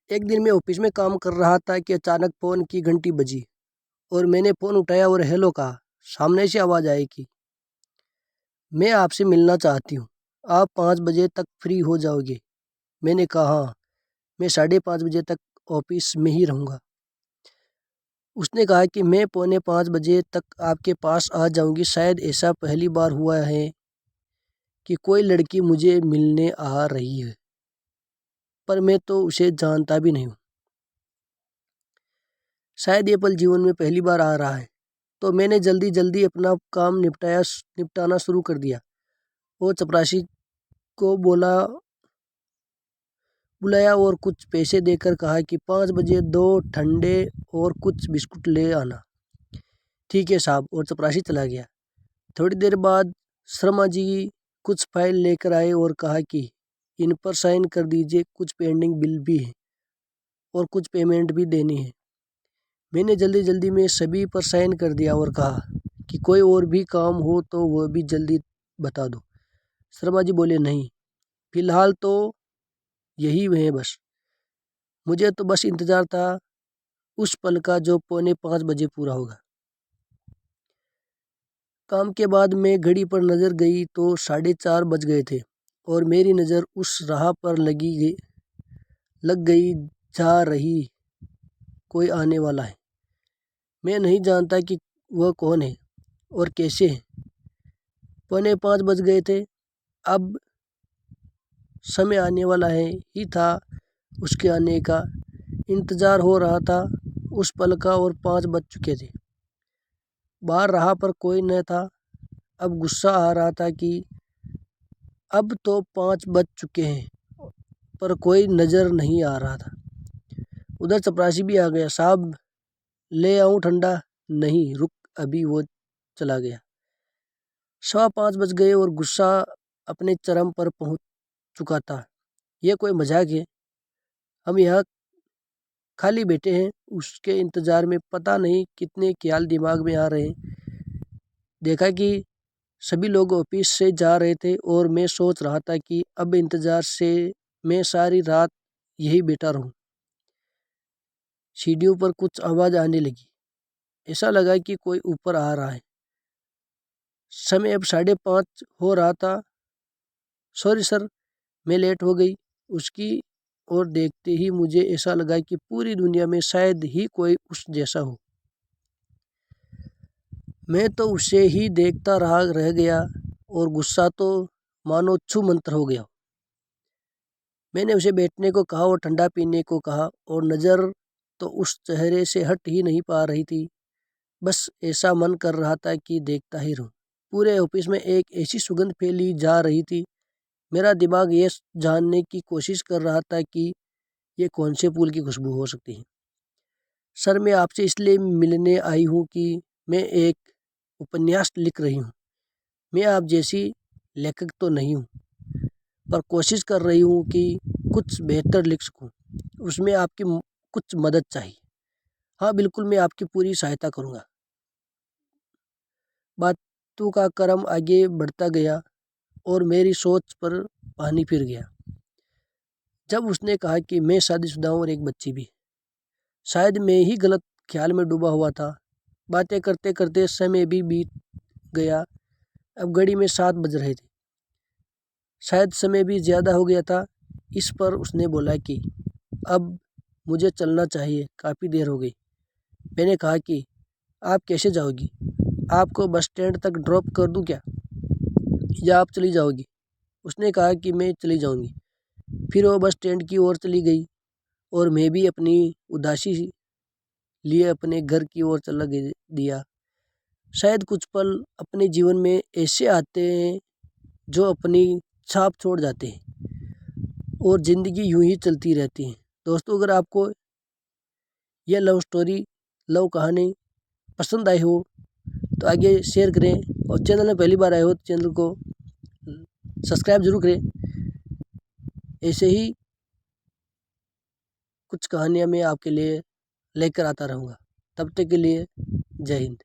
एक दिन मैं ऑफिस में काम कर रहा था कि अचानक फ़ोन की घंटी बजी और मैंने फ़ोन उठाया और हेलो कहा। सामने से आवाज़ आई कि मैं आपसे मिलना चाहती हूँ। आप 5 बजे तक फ्री हो जाओगे? मैंने कहा हाँ, मैं 5:30 बजे तक ऑफिस में ही रहूँगा। उसने कहा कि मैं 4:45 बजे तक आपके पास आ जाऊँगी। शायद ऐसा पहली बार हुआ है कि कोई लड़की मुझे मिलने आ रही है, पर मैं तो उसे जानता भी नहीं हूँ। शायद ये पल जीवन में पहली बार आ रहा है। तो मैंने जल्दी जल्दी अपना काम निपटाना शुरू कर दिया। वो चपरासी को बुलाया और कुछ पैसे देकर कहा कि 5 बजे 2 ठंडे और कुछ बिस्कुट ले आना। ठीक है साहब, और चपरासी चला गया। थोड़ी देर बाद शर्मा जी कुछ फाइल लेकर आए और कहा कि इन पर साइन कर दीजिए, कुछ पेंडिंग बिल भी है और कुछ पेमेंट भी देनी है। मैंने जल्दी जल्दी में सभी पर साइन कर दिया और कहा कि कोई और भी काम हो तो वह भी जल्दी बता दो। शर्मा जी बोले नहीं, फिलहाल तो यही है बस। मुझे तो बस इंतज़ार था उस पल का जो 4:45 बजे पूरा होगा। काम के बाद मैं घड़ी पर नज़र गई तो 4:30 बज गए थे और मेरी नज़र उस राह पर लग गई जा रही कोई आने वाला है। मैं नहीं जानता कि वह कौन है और कैसे है। 4:45 बज गए थे। अब समय आने वाला है ही था। उसके आने का इंतज़ार हो रहा था उस पल का और 5 बज चुके थे। बाहर राह पर कोई न था। अब गुस्सा आ रहा था कि अब तो 5 बज चुके हैं पर कोई नज़र नहीं आ रहा था। उधर चपरासी भी आ गया। साहब ले आऊँ ठंडा? नहीं रुक, अभी वो चला गया। 5:15 बज गए और गुस्सा अपने चरम पर पहुंच चुका था। यह कोई मजाक है? हम यहाँ खाली बैठे हैं। उसके इंतज़ार में पता नहीं कितने ख्याल दिमाग में आ रहे हैं। देखा कि सभी लोग ऑफिस से जा रहे थे और मैं सोच रहा था कि अब इंतज़ार से मैं सारी रात यही बैठा रहूं। सीढ़ियों पर कुछ आवाज़ आने लगी। ऐसा लगा कि कोई ऊपर आ रहा है। समय अब 5:30 हो रहा था। सॉरी सर, मैं लेट हो गई। उसकी ओर देखते ही मुझे ऐसा लगा कि पूरी दुनिया में शायद ही कोई उस जैसा हो। मैं तो उसे ही देखता रह गया और गुस्सा तो मानो छू मंत्र हो गया। मैंने उसे बैठने को कहा और ठंडा पीने को कहा और नज़र तो उस चेहरे से हट ही नहीं पा रही थी। बस ऐसा मन कर रहा था कि देखता ही रहूं। पूरे ऑफिस में एक ऐसी सुगंध फैली जा रही थी। मेरा दिमाग ये जानने की कोशिश कर रहा था कि ये कौन से फूल की खुशबू हो सकती है। सर, मैं आपसे इसलिए मिलने आई हूँ कि मैं एक उपन्यास लिख रही हूँ। मैं आप जैसी लेखक तो नहीं हूँ, पर कोशिश कर रही हूँ कि कुछ बेहतर लिख सकूँ। उसमें आपकी कुछ मदद चाहिए। हाँ बिल्कुल, मैं आपकी पूरी सहायता करूँगा। बातों का क्रम आगे बढ़ता गया और मेरी सोच पर पानी फिर गया जब उसने कहा कि मैं शादीशुदा हूँ और एक बच्ची भी। शायद मैं ही गलत ख्याल में डूबा हुआ था। बातें करते करते समय भी बीत गया। अब घड़ी में 7 बज रहे थे। शायद समय भी ज़्यादा हो गया था। इस पर उसने बोला कि अब मुझे चलना चाहिए, काफ़ी देर हो गई। मैंने कहा कि आप कैसे जाओगी? आपको बस स्टैंड तक ड्रॉप कर दूं क्या, या आप चली जाओगी? उसने कहा कि मैं चली जाऊंगी। फिर वो बस स्टैंड की ओर चली गई और मैं भी अपनी उदासी लिए अपने घर की ओर दिया। शायद कुछ पल अपने जीवन में ऐसे आते हैं जो अपनी छाप छोड़ जाते हैं और ज़िंदगी यूं ही चलती रहती है। दोस्तों, अगर आपको यह लव कहानी पसंद आई हो तो आगे शेयर करें और चैनल में पहली बार आए हो तो चैनल को सब्सक्राइब जरूर करें। ऐसे ही कुछ कहानियाँ मैं आपके लिए लेकर आता रहूँगा। तब तक के लिए जय हिंद।